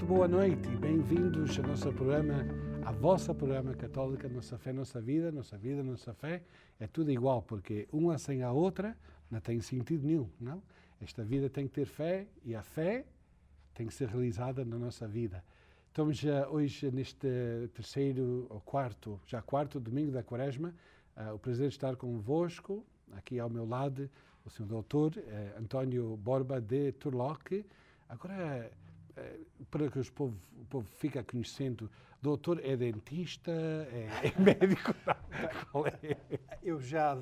Muito boa noite e bem-vindos ao nosso programa, a vossa programa católica, Nossa Fé, Nossa Vida, Nossa Fé. É tudo igual, porque uma sem a outra não tem sentido nenhum, não? Esta vida tem que ter fé e a fé tem que ser realizada na nossa vida. Estamos já hoje neste terceiro ou quarto domingo da Quaresma. O prazer de estar convosco, aqui ao meu lado, o Sr. Doutor António Borba de Turlock. Agora, para que o povo fique conhecendo, doutor é dentista, é médico? Qual é? Eu já,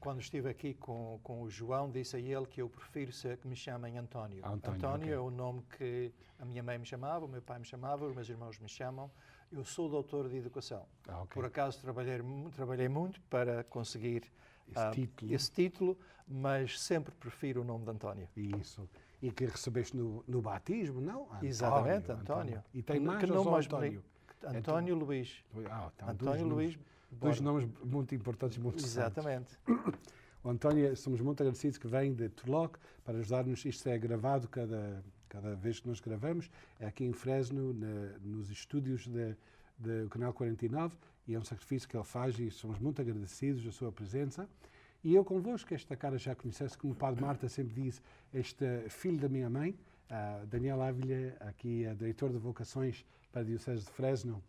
quando estive aqui com o João, disse a ele que eu prefiro que me chamem António. António okay. É o nome que a minha mãe me chamava, o meu pai me chamava, os meus irmãos me chamam. Eu sou doutor de educação. Okay. Por acaso trabalhei muito para conseguir esse título, mas sempre prefiro o nome de António. Isso. E que recebeste no batismo, não? António, exatamente, António. E tem mais que nome mais António? António Luís. Então, António Luís. Dois nomes muito importantes, muito exatamente. Santos. O António, somos muito agradecidos que vem de Turlock para ajudar-nos. Isto é gravado cada vez que nós gravamos. É aqui em Fresno, nos estúdios do Canal 49, e é um sacrifício que ele faz e somos muito agradecidos da sua presença. E eu convosco, esta cara já conhecesse, como o Padre Marta sempre diz, este filho da minha mãe, Daniel Ávila, aqui é diretor de vocações para a Diocese de Fresno.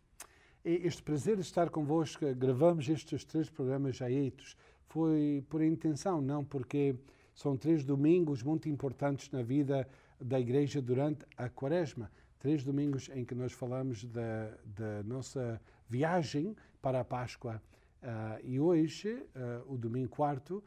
E este prazer de estar convosco, gravamos estes 3 programas já heitos, foi por intenção, não porque são 3 domingos muito importantes na vida da Igreja durante a Quaresma. 3 domingos em que nós falamos da nossa viagem para a Páscoa. E hoje, o domingo quarto,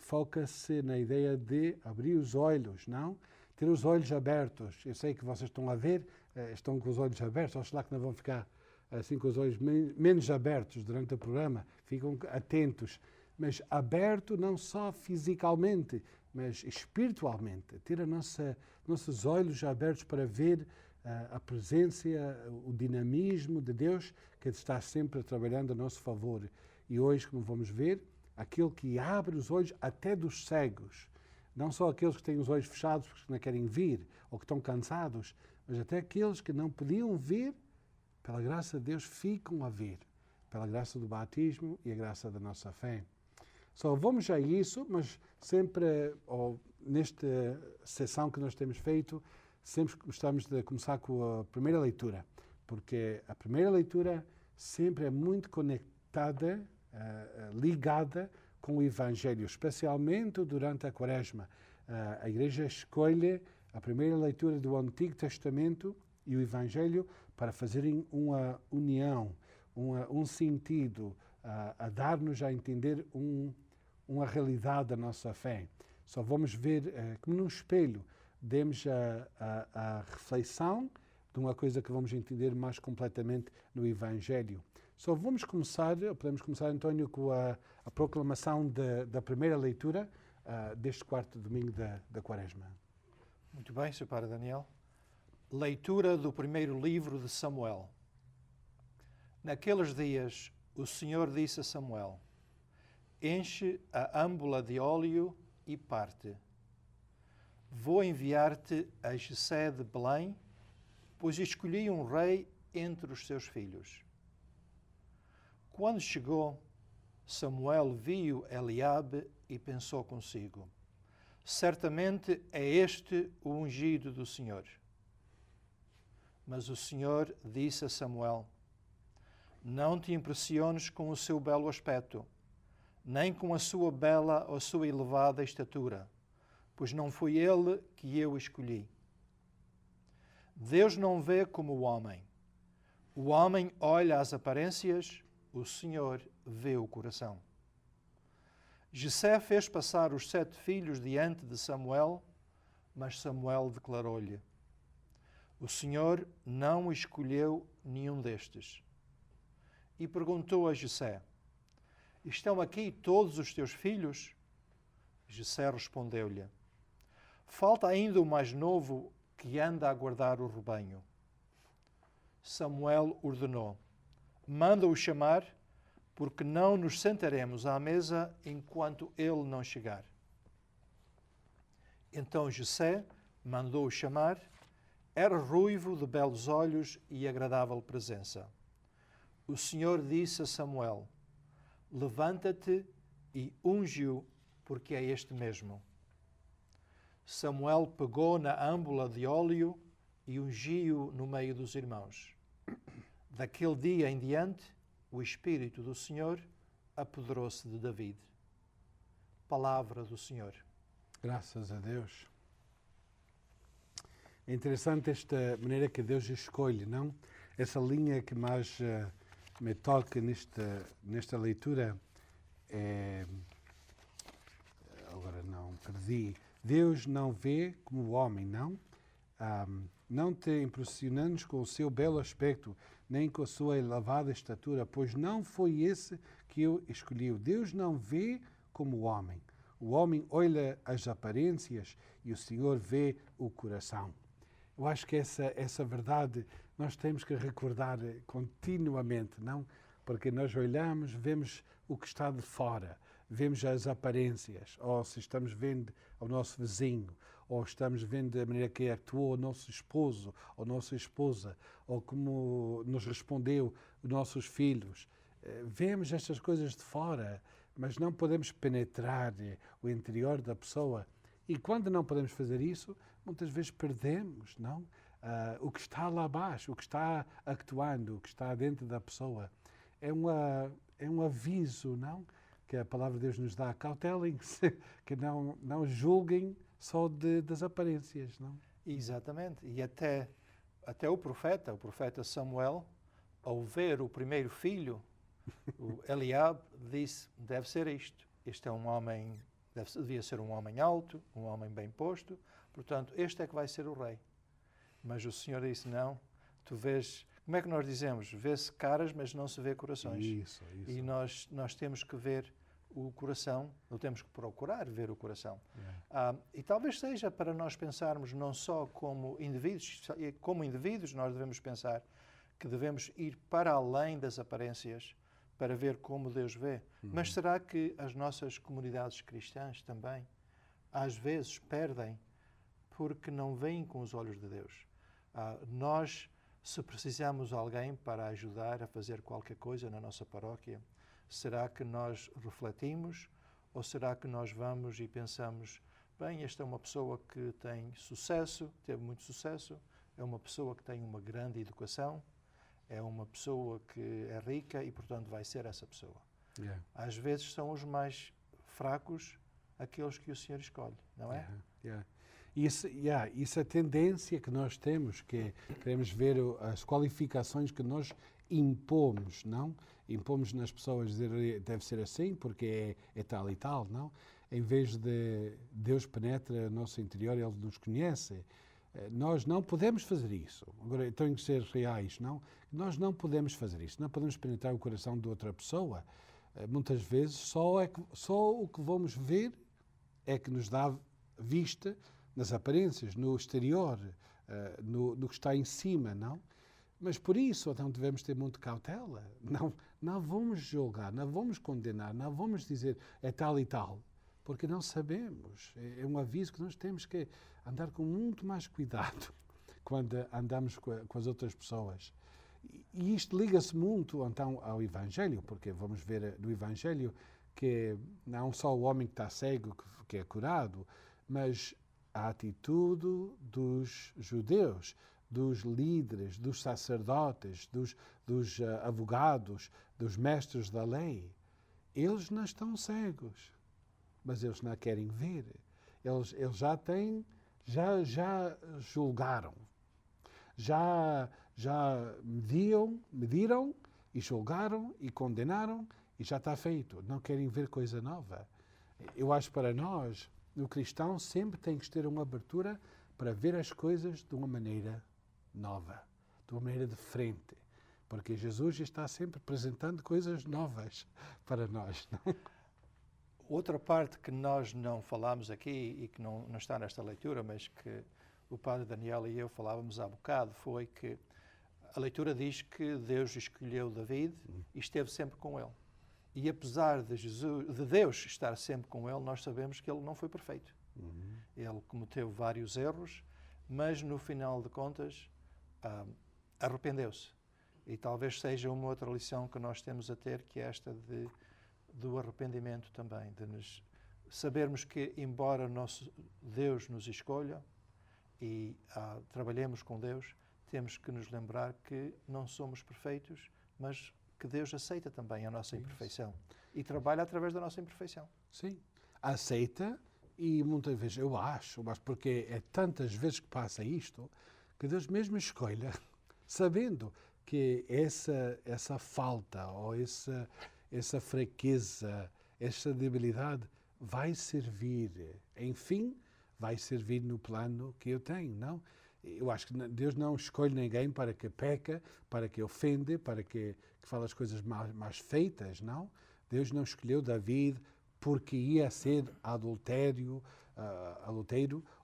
foca-se na ideia de abrir os olhos, não? Ter os olhos abertos. Eu sei que vocês estão a ver, estão com os olhos abertos, acho lá que não vão ficar assim com os olhos menos abertos durante o programa, ficam atentos. Mas aberto não só fisicamente, mas espiritualmente. Ter nossos olhos abertos para ver a presença, o dinamismo de Deus que está sempre trabalhando a nosso favor. E hoje, como vamos ver, aquele que abre os olhos até dos cegos, não só aqueles que têm os olhos fechados porque não querem ver ou que estão cansados, mas até aqueles que não podiam ver, pela graça de Deus, ficam a ver, pela graça do batismo e a graça da nossa fé. Só vamos a isso, mas sempre, nesta sessão que nós temos feito, sempre gostamos de começar com a primeira leitura, porque a primeira leitura sempre é muito conectada, ligada com o Evangelho, especialmente durante a Quaresma. A Igreja escolhe a primeira leitura do Antigo Testamento e o Evangelho para fazerem uma união, um sentido, a dar-nos a entender uma realidade da nossa fé. Só vamos ver, como num espelho, demos a reflexão de uma coisa que vamos entender mais completamente no Evangelho. Só vamos começar, ou podemos começar, António, com a proclamação da primeira leitura deste quarto domingo da Quaresma. Muito bem, Sr. Padre Daniel. Leitura do primeiro livro de Samuel. Naqueles dias, o Senhor disse a Samuel: enche a âmbula de óleo e parte. Vou enviar-te a Jessé de Belém, pois escolhi um rei entre os seus filhos. Quando chegou, Samuel viu Eliabe e pensou consigo: certamente é este o ungido do Senhor. Mas o Senhor disse a Samuel: não te impressiones com o seu belo aspecto, nem com a sua bela ou sua elevada estatura, pois não foi ele que eu escolhi. Deus não vê como o homem. O homem olha as aparências, o Senhor vê o coração. Jessé fez passar os 7 filhos diante de Samuel, mas Samuel declarou-lhe: o Senhor não escolheu nenhum destes. E perguntou a Jessé: estão aqui todos os teus filhos? Jessé respondeu-lhe: falta ainda o mais novo que anda a guardar o rebanho. Samuel ordenou: manda-o chamar, porque não nos sentaremos à mesa enquanto ele não chegar. Então Jessé mandou-o chamar Era ruivo, de belos olhos e agradável presença. O Senhor disse a Samuel: levanta-te e unge-o, porque é este mesmo. Samuel pegou na âmbula de óleo e ungiu no meio dos irmãos. Daquele dia em diante, o Espírito do Senhor apoderou-se de David. Palavra do Senhor. Graças a Deus. É interessante esta maneira que Deus escolhe, não? Essa linha que mais me toca nesta leitura é... Agora não, perdi. Deus não vê como o homem, não? Não te impressiones com o seu belo aspecto, nem com a sua elevada estatura, pois não foi esse que eu escolhi. Deus não vê como o homem. O homem olha as aparências e o Senhor vê o coração. Eu acho que essa verdade nós temos que recordar continuamente, não? Porque nós olhamos, vemos o que está de fora, vemos as aparências, ou se estamos vendo ao nosso vizinho, ou estamos vendo a maneira que atuou o nosso esposo ou nossa esposa, ou como nos respondeu os nossos filhos. Vemos estas coisas de fora, mas não podemos penetrar o interior da pessoa. E quando não podemos fazer isso, muitas vezes perdemos, não? O que está lá abaixo, o que está actuando, o que está dentro da pessoa. É um aviso, não? Que a palavra de Deus nos dá. Cautelem-se, que não julguem só das aparências, não? Exatamente. E até o profeta Samuel, ao ver o primeiro filho, o Eliabe, disse: deve ser isto. Este é um homem, devia ser um homem alto, um homem bem posto, portanto, este é que vai ser o rei. Mas o Senhor disse: não, tu vês, como é que nós dizemos? Vê-se caras, mas não se vê corações. Isso. E nós temos que ver o coração, ou temos que procurar ver o coração. E talvez seja para nós pensarmos não só como indivíduos nós devemos pensar que devemos ir para além das aparências para ver como Deus vê. Mas será que as nossas comunidades cristãs também às vezes perdem porque não veem com os olhos de Deus? Nós, se precisamos de alguém para ajudar a fazer qualquer coisa na nossa paróquia, será que nós refletimos ou será que nós vamos e pensamos: bem, esta é uma pessoa que tem sucesso, teve muito sucesso, é uma pessoa que tem uma grande educação, é uma pessoa que é rica e, portanto, vai ser essa pessoa. Às vezes são os mais fracos aqueles que o Senhor escolhe, não é? Isso é a tendência que nós temos, que queremos ver as qualificações que nós impomos, não? Impomos nas pessoas, dizer deve ser assim porque é tal e tal, não? Em vez de Deus penetra no nosso interior, Ele nos conhece. Nós não podemos fazer isso. Agora, tenho que ser reais, não? Nós não podemos fazer isso. Não podemos penetrar o coração de outra pessoa. Muitas vezes, só o que vamos ver é que nos dá vista nas aparências, no exterior, no que está em cima, não? Mas por isso, então, devemos ter muita cautela. Não vamos julgar, não vamos condenar, não vamos dizer é tal e tal, porque não sabemos. É um aviso que nós temos que andar com muito mais cuidado quando andamos com as outras pessoas. E isto liga-se muito, então, ao Evangelho, porque vamos ver no Evangelho que não só o homem que está cego que é curado, mas a atitude dos judeus, dos líderes, dos sacerdotes, dos advogados, dos mestres da lei. Eles não estão cegos, mas eles não querem ver. Eles já julgaram, já mediram e julgaram e condenaram e já está feito. Não querem ver coisa nova. Eu acho que para nós, o cristão sempre tem que ter uma abertura para ver as coisas de uma maneira nova, de uma maneira diferente. Porque Jesus está sempre apresentando coisas novas para nós. Não? Outra parte que nós não falamos aqui e que não está nesta leitura, mas que o Padre Daniel e eu falávamos há bocado, foi que a leitura diz que Deus escolheu David e esteve sempre com ele. E apesar de Deus estar sempre com ele, nós sabemos que ele não foi perfeito. Ele cometeu vários erros, mas no final de contas arrependeu-se. E talvez seja uma outra lição que nós temos a ter, que é esta do arrependimento também, de nos sabermos que, embora nosso Deus nos escolha e trabalhemos com Deus, temos que nos lembrar que não somos perfeitos, mas que Deus aceita também a nossa imperfeição e trabalha através da nossa imperfeição. Sim, aceita e muitas vezes eu acho, mas porque é tantas vezes que passa isto, que Deus mesmo escolha, sabendo que essa falta ou essa fraqueza, essa debilidade vai servir, enfim, vai servir no plano que eu tenho, não? Eu acho que Deus não escolhe ninguém para que peca, para que ofende, para que fale as coisas mais feitas, não? Deus não escolheu David porque ia ser adulteiro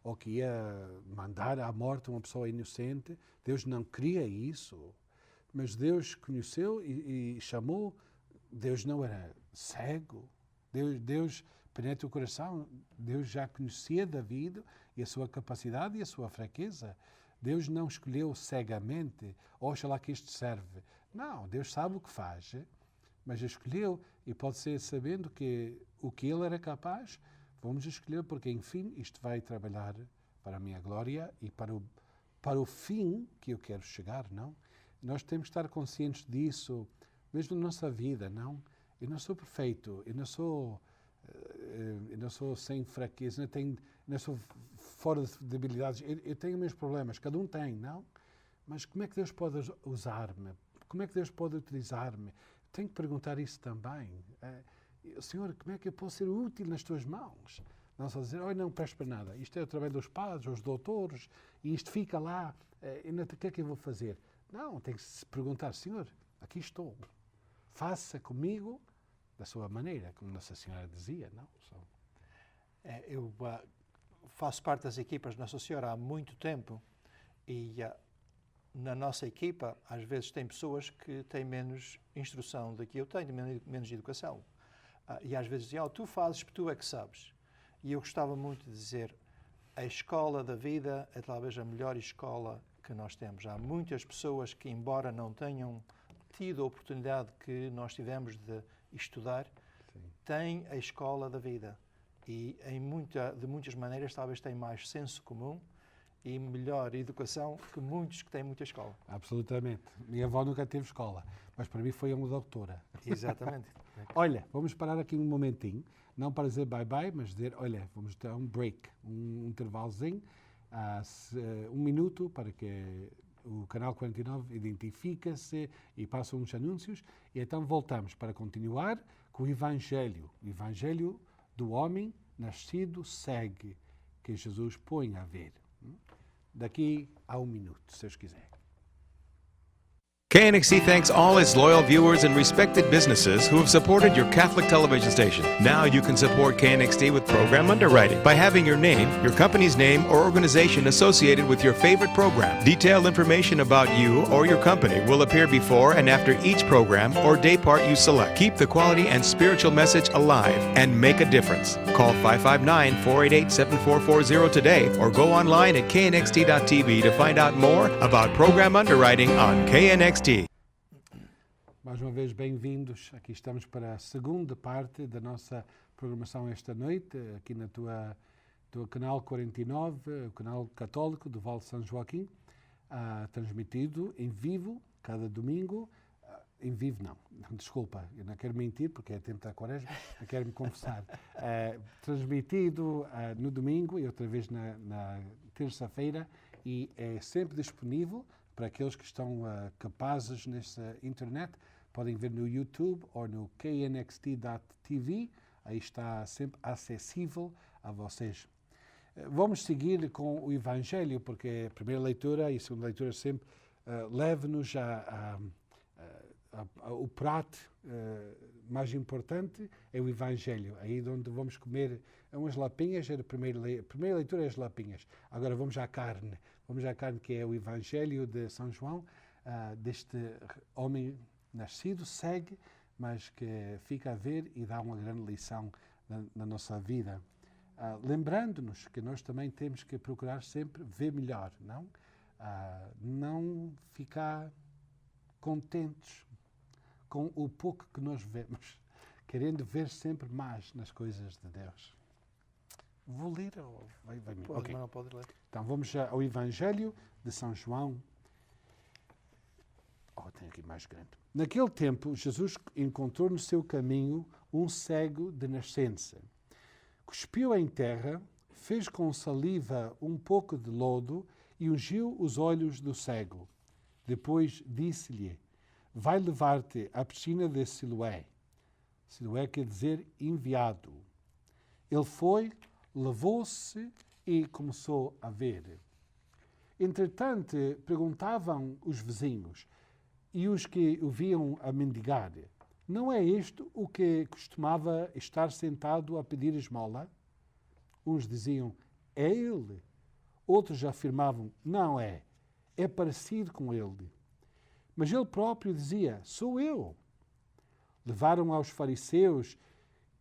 ou que ia mandar à morte uma pessoa inocente. Deus não queria isso. Mas Deus conheceu e chamou. Deus não era cego. Deus penetra o coração. Deus já conhecia David e a sua capacidade e a sua fraqueza. Deus não escolheu cegamente, oxalá que isto serve. Não, Deus sabe o que faz, mas escolheu, e pode ser sabendo que o que ele era capaz, vamos escolher, porque enfim isto vai trabalhar para a minha glória e para o fim que eu quero chegar, não? Nós temos que estar conscientes disso, mesmo na nossa vida, não? Eu não sou perfeito, eu não sou sem fraqueza, não sou fora de debilidades, eu tenho meus problemas, cada um tem, não? Mas como é que Deus pode usar-me? Como é que Deus pode utilizar-me? Tenho que perguntar isso também. Senhor, como é que eu posso ser útil nas tuas mãos? Não só dizer, não presto para nada. Isto é o trabalho dos padres, dos doutores, e isto fica lá. O que é que eu vou fazer? Não, tem que se perguntar, Senhor, aqui estou. Faça comigo da sua maneira, como Nossa Senhora dizia, não? Eu faço parte das equipas de Nossa Senhora há muito tempo e na nossa equipa, às vezes, tem pessoas que têm menos instrução do que eu tenho, menos educação. E às vezes dizem, tu fazes porque tu é que sabes. E eu gostava muito de dizer, a escola da vida é talvez a melhor escola que nós temos. Há muitas pessoas que, embora não tenham tido a oportunidade que nós tivemos de estudar, têm a escola da vida. E de muitas maneiras talvez têm mais senso comum e melhor educação que muitos que têm muita escola. Absolutamente. Minha avó nunca teve escola, mas para mim foi uma doutora. Exatamente. Olha, vamos parar aqui um momentinho, não para dizer bye-bye, mas dizer, olha, vamos ter um break, um intervalozinho, 1 minuto para que o Canal 49 identifica-se e passa uns anúncios, e então voltamos para continuar com o Evangelho do homem nascido cego, que Jesus põe a ver. Daqui a 1 minuto, se Deus quiser. KNXT thanks all its loyal viewers and respected businesses who have supported your Catholic television station. Now you can support KNXT with program underwriting by having your name, your company's name, or organization associated with your favorite program. Detailed information about you or your company will appear before and after each program or day part you select. Keep the quality and spiritual message alive and make a difference. Call 559-488-7440 today or go online at knxt.tv to find out more about program underwriting on KNXT. Mais uma vez, bem-vindos. Aqui estamos para a segunda parte da nossa programação esta noite, aqui na tua canal 49, o canal católico do Vale de São Joaquim, transmitido em vivo, cada domingo. Em vivo não, desculpa, eu não quero mentir porque é tempo da quaresma, eu quero me confessar. Transmitido no domingo e outra vez na terça-feira, e é sempre disponível para aqueles que estão capazes nessa internet. Podem ver no YouTube ou no knxt.tv, aí está sempre acessível a vocês. Vamos seguir com o Evangelho, porque a primeira leitura e a segunda leitura sempre leva-nos o prato mais importante é o Evangelho, aí onde vamos comer umas lapinhas. A primeira leitura é as lapinhas. Agora vamos à carne que é o Evangelho de São João, deste homem nascido cego, mas que fica a ver e dá uma grande lição na nossa vida. lembrando-nos que nós também temos que procurar sempre ver melhor, não? Não ficar contentes com o pouco que nós vemos, querendo ver sempre mais nas coisas de Deus. Vou ler ou vai Pode, não pode ler. Então vamos ao Evangelho de São João. Tem aqui mais grande. Naquele tempo, Jesus encontrou no seu caminho um cego de nascença. Cuspiu em terra, fez com saliva um pouco de lodo e ungiu os olhos do cego. Depois disse-lhe: vai levar-te à piscina de Siloé. Siloé quer dizer enviado. Ele foi, levou-se e começou a ver. Entretanto, perguntavam os vizinhos e os que o viam a mendigar: não é este o que costumava estar sentado a pedir esmola? Uns diziam: é ele. Outros afirmavam: não é, é parecido com ele. Mas ele próprio dizia: sou eu. Levaram aos fariseus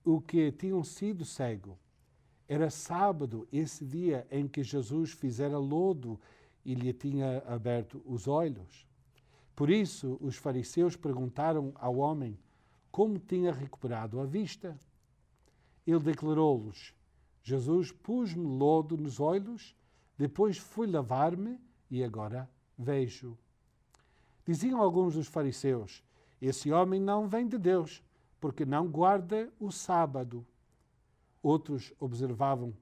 o que tinham sido cego. Era sábado, esse dia em que Jesus fizera lodo e lhe tinha aberto os olhos. Por isso, os fariseus perguntaram ao homem como tinha recuperado a vista. Ele declarou-lhes: Jesus pôs-me lodo nos olhos, depois fui lavar-me e agora vejo. Diziam alguns dos fariseus: esse homem não vem de Deus, porque não guarda o sábado. Outros observavam: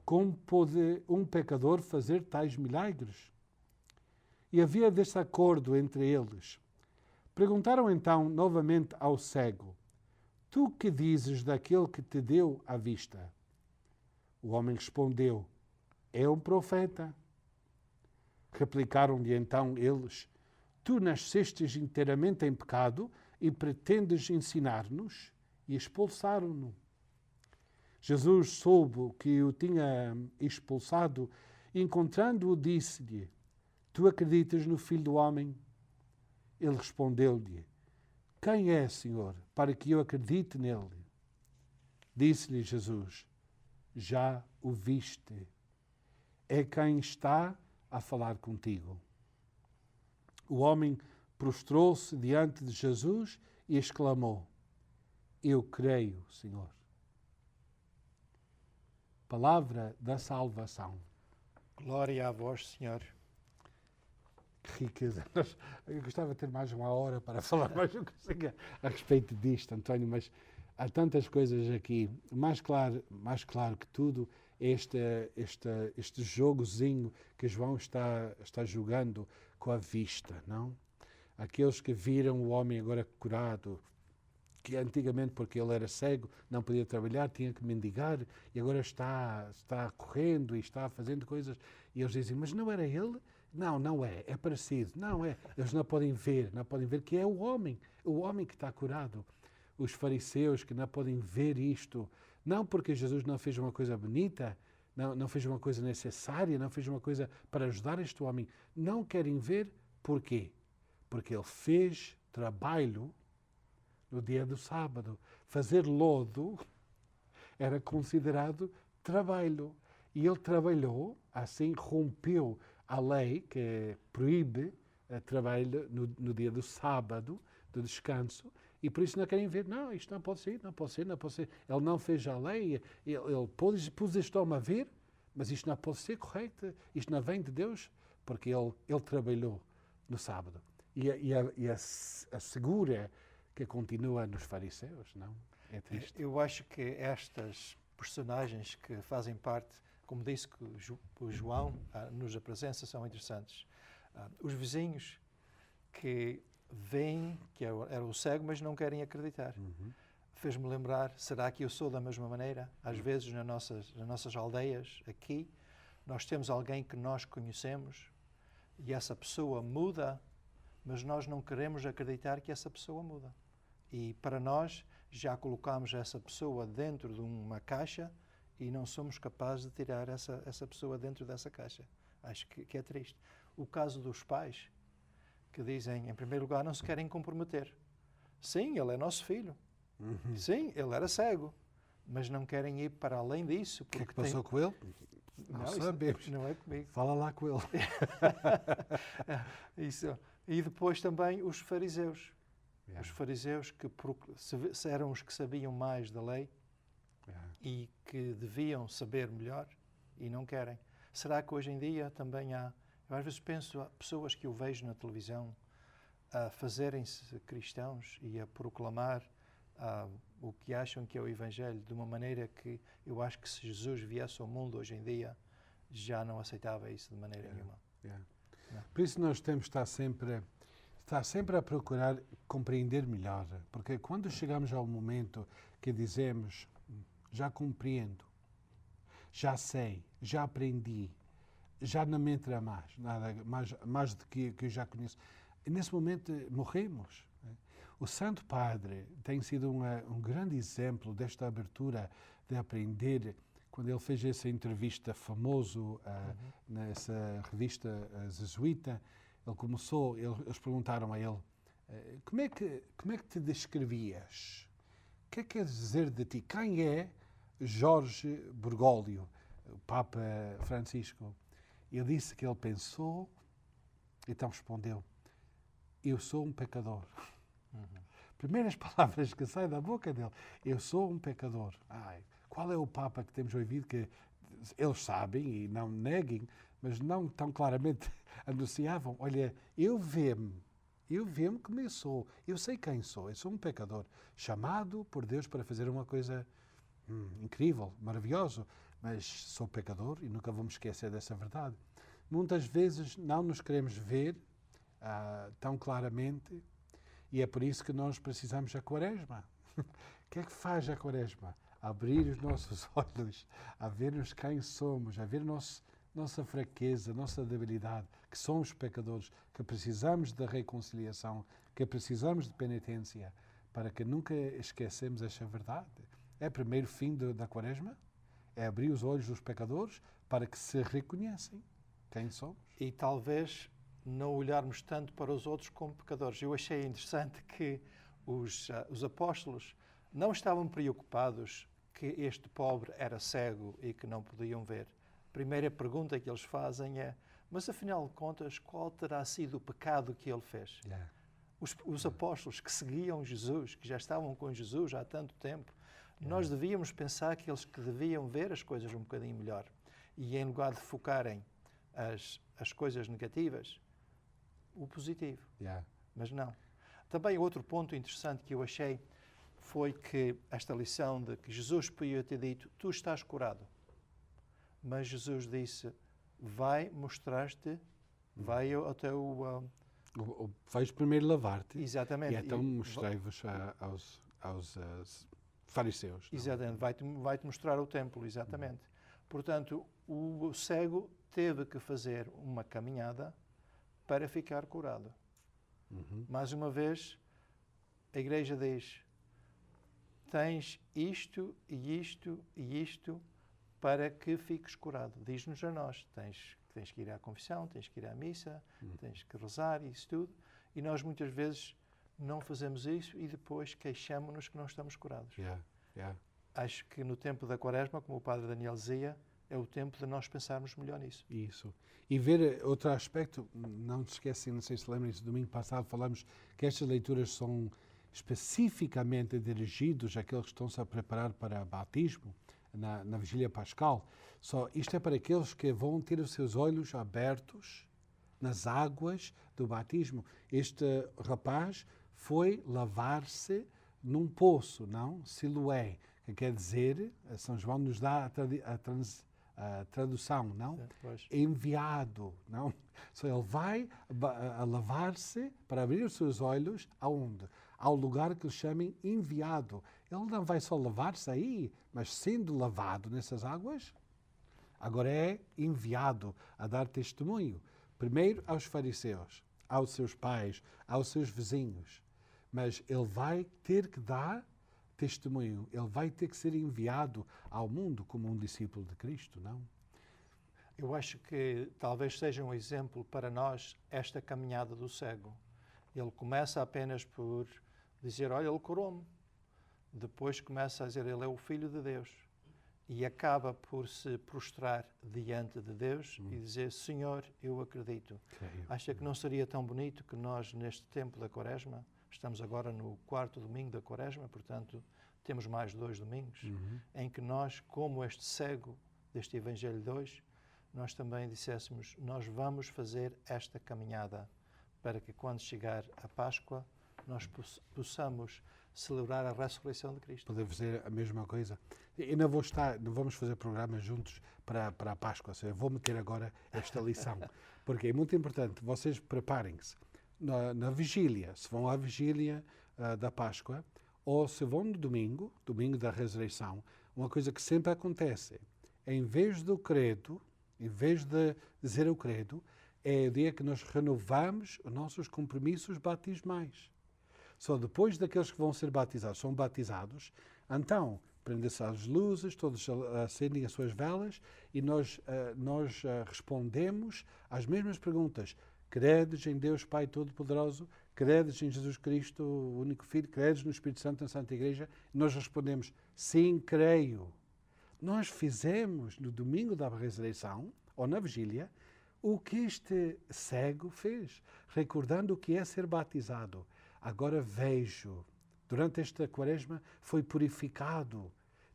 como pode um pecador fazer tais milagres? E havia desacordo entre eles. Perguntaram então novamente ao cego: tu que dizes daquele que te deu a vista? O homem respondeu: é um profeta. Replicaram-lhe então eles: tu nascestes inteiramente em pecado e pretendes ensinar-nos? E expulsaram-no. Jesus soube que o tinha expulsado e, encontrando-o, disse-lhe: tu acreditas no Filho do Homem? Ele respondeu-lhe: quem é, Senhor, para que eu acredite nele? Disse-lhe Jesus: já o viste. É quem está a falar contigo. O homem prostrou-se diante de Jesus e exclamou: eu creio, Senhor. Palavra da salvação. Glória a vós, Senhor. Que riqueza. Eu gostava de ter mais uma hora para falar mais um bocadinho a respeito disto, António, mas há tantas coisas aqui. Mais claro que tudo é este jogozinho que João está jogando com a vista, não? Aqueles que viram o homem agora curado, que antigamente, porque ele era cego, não podia trabalhar, tinha que mendigar, e agora está correndo e está fazendo coisas, e eles dizem: mas não era ele? Não, não é, é parecido, não é. Eles não podem ver que é o homem que está curado. Os fariseus que não podem ver isto, não porque Jesus não fez uma coisa bonita, não fez uma coisa necessária, não fez uma coisa para ajudar este homem, não querem ver. Porquê? Porque ele fez trabalho no dia do sábado. Fazer lodo era considerado trabalho. E ele trabalhou, assim rompeu a lei que proíbe trabalho no dia do sábado, do descanso, e por isso não querem ver. Não, isto não pode ser. Ele não fez a lei, ele pôs este homem a ver, mas isto não pode ser correto, isto não vem de Deus, porque ele trabalhou no sábado. E assegura que continua nos fariseus, não? É triste. Eu acho que estas personagens que fazem parte, como disse que o João nos apresenta, são interessantes. Os vizinhos que veem que era o cego, mas não querem acreditar. Fez-me lembrar, será que eu sou da mesma maneira? Às vezes nas nossas aldeias, aqui, nós temos alguém que nós conhecemos e essa pessoa muda, mas nós não queremos acreditar que essa pessoa muda. E para nós, já colocamos essa pessoa dentro de uma caixa e não somos capazes de tirar essa pessoa dentro dessa caixa. Acho que é triste. O caso dos pais, que dizem, em primeiro lugar, não se querem comprometer. Sim, ele é nosso filho. Sim, ele era cego. mas não querem ir para além disso. O que é que passou com ele? Não isso sabemos. não é comigo. Fala lá com ele. Isso. E depois também os fariseus. Yeah. Os fariseus que eram os que sabiam mais da lei Yeah. e que deviam saber melhor e não querem. Será que hoje em dia também há... Eu às vezes penso, há pessoas que eu vejo na televisão a fazerem-se cristãos e a proclamar o que acham que é o Evangelho de uma maneira que eu acho que se Jesus viesse ao mundo hoje em dia já não aceitava isso de maneira nenhuma. Yeah. Não. Por isso nós temos de estar sempre a procurar compreender melhor, porque quando chegamos ao momento que dizemos já compreendo, já sei, já aprendi, já não me entra mais do que eu já conheço, e nesse momento morremos. O Santo Padre tem sido um grande exemplo desta abertura de aprender. Quando ele fez essa entrevista famoso nessa revista jesuíta, eles perguntaram a ele, como é que te descrevias? O que é que quer dizer de ti? Quem é Jorge Bergoglio, o Papa Francisco? Ele disse que ele pensou, então respondeu, eu sou um pecador. Primeiras palavras que saem da boca dele, eu sou um pecador. Qual é o Papa que temos ouvido que eles sabem e não neguem, mas não tão claramente anunciavam, olha, eu vemo como eu sou, eu sei quem sou, eu sou um pecador, chamado por Deus para fazer uma coisa incrível, maravilhosa, mas sou pecador e nunca vamos esquecer dessa verdade. Muitas vezes não nos queremos ver tão claramente e é por isso que nós precisamos da Quaresma. O que é que faz a Quaresma? Abrir os nossos olhos, a vermos quem somos, a ver nossa fraqueza, nossa debilidade, que somos pecadores, que precisamos da reconciliação, que precisamos de penitência, para que nunca esquecemos esta verdade. É o primeiro fim da Quaresma, é abrir os olhos dos pecadores para que se reconhecem quem somos. E talvez não olharmos tanto para os outros como pecadores. Eu achei interessante que os apóstolos não estavam preocupados que este pobre era cego e que não podiam ver. A primeira pergunta que eles fazem é, mas afinal de contas, qual terá sido o pecado que ele fez? Yeah. Os apóstolos que seguiam Jesus, que já estavam com Jesus há tanto tempo, nós devíamos pensar que eles que deviam ver as coisas um bocadinho melhor. E em lugar de focarem as coisas negativas, o positivo. Yeah. Mas não. Também outro ponto interessante que eu achei foi que esta lição de que Jesus podia ter dito, tu estás curado. Mas Jesus disse, vai mostrar-te, vai ao teu... Vais primeiro lavar-te. Exatamente. E então mostrei-vos aos fariseus. Exatamente. Vai-te mostrar o templo, exatamente. Portanto, o cego teve que fazer uma caminhada para ficar curado. Mais uma vez, a Igreja diz, tens isto e isto e isto para que fiques curado. Diz-nos a nós, tens que ir à confissão, tens que ir à missa, tens que rezar, isso tudo. E nós muitas vezes não fazemos isso e depois queixamos-nos que não estamos curados. Acho que no tempo da Quaresma, como o Padre Daniel dizia, é o tempo de nós pensarmos melhor nisso. Isso. E ver outro aspecto, não se esquecem, não sei se lembram, domingo passado falamos que estas leituras são especificamente dirigidos àqueles que estão-se a preparar para batismo, na Vigília Pascal. Isto é para aqueles que vão ter os seus olhos abertos nas águas do batismo. Este rapaz foi lavar-se num poço, não? Siloé, que quer dizer, São João nos dá a tradução, não? Enviado, não? Ele vai a lavar-se para abrir os seus olhos aonde? Ao lugar que eles chamem enviado. Ele não vai só lavar-se aí, mas sendo lavado nessas águas, agora é enviado a dar testemunho. Primeiro aos fariseus, aos seus pais, aos seus vizinhos. Mas ele vai ter que dar testemunho, ele vai ter que ser enviado ao mundo como um discípulo de Cristo, não? Eu acho que talvez seja um exemplo para nós esta caminhada do cego. Ele começa apenas por dizer, olha, ele curou-me. depois começa a dizer ele é o Filho de Deus e acaba por se prostrar diante de Deus e dizer, Senhor, eu acredito. Acha que não seria tão bonito que nós, neste tempo da Quaresma, estamos agora no 4º domingo da Quaresma, portanto, temos mais 2 domingos, em que nós, como este cego deste Evangelho 2, nós também disséssemos, nós vamos fazer esta caminhada para que quando chegar a Páscoa, nós possamos celebrar a ressurreição de Cristo. Podemos fazer a mesma coisa. E não vamos fazer programas juntos para a Páscoa. Ou seja, vou meter agora esta lição, porque é muito importante. Vocês preparem-se na vigília, se vão à vigília da Páscoa, ou se vão no domingo da ressurreição. Uma coisa que sempre acontece, em vez do credo, em vez de dizer o credo, é o dia que nós renovamos os nossos compromissos batismais. Só depois daqueles que vão ser batizados são batizados, então prendem-se as luzes, todos acendem as suas velas e nós respondemos às mesmas perguntas. Credes em Deus Pai Todo-Poderoso? Credes em Jesus Cristo, o único Filho? Credes no Espírito Santo, na Santa Igreja? Nós respondemos, sim, creio. Nós fizemos no domingo da ressurreição, ou na vigília, o que este cego fez, recordando o que é ser batizado. Agora vejo, durante esta Quaresma, foi purificado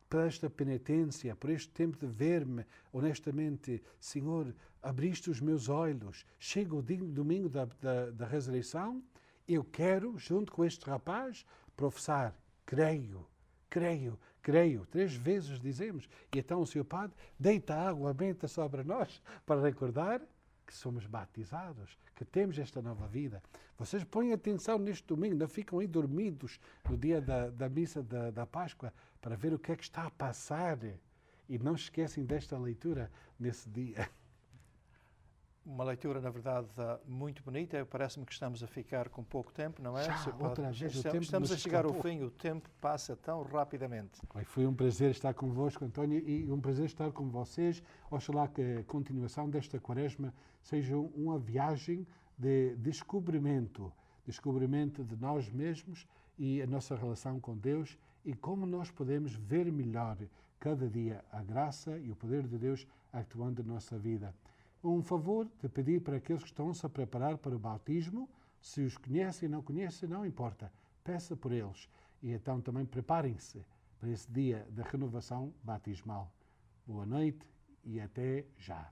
por esta penitência, por este tempo de ver-me honestamente. Senhor, abriste os meus olhos. Chega o domingo da ressurreição, eu quero, junto com este rapaz, professar, creio. 3 vezes dizemos. E então o Senhor Padre deita a água benta sobre nós para recordar que somos batizados, que temos esta nova vida. Vocês põem atenção neste domingo, não ficam aí dormidos no dia da missa da Páscoa para ver o que é que está a passar e não esquecem desta leitura nesse dia. Uma leitura, na verdade, muito bonita. Parece-me que estamos a ficar com pouco tempo, não é? Já, outra vez, o tempo estamos a nos chegar ao escapou. fim, o tempo passa tão rapidamente. Foi um prazer estar convosco, António, e um prazer estar com vocês. Oxalá que a continuação desta Quaresma seja uma viagem de descobrimento de nós mesmos e a nossa relação com Deus e como nós podemos ver melhor cada dia a graça e o poder de Deus atuando na nossa vida. Um favor de pedir para aqueles que estão-se a preparar para o bautismo, se os conhecem ou não conhecem, não importa, peça por eles. E então também preparem-se para esse dia da renovação batismal. Boa noite e até já.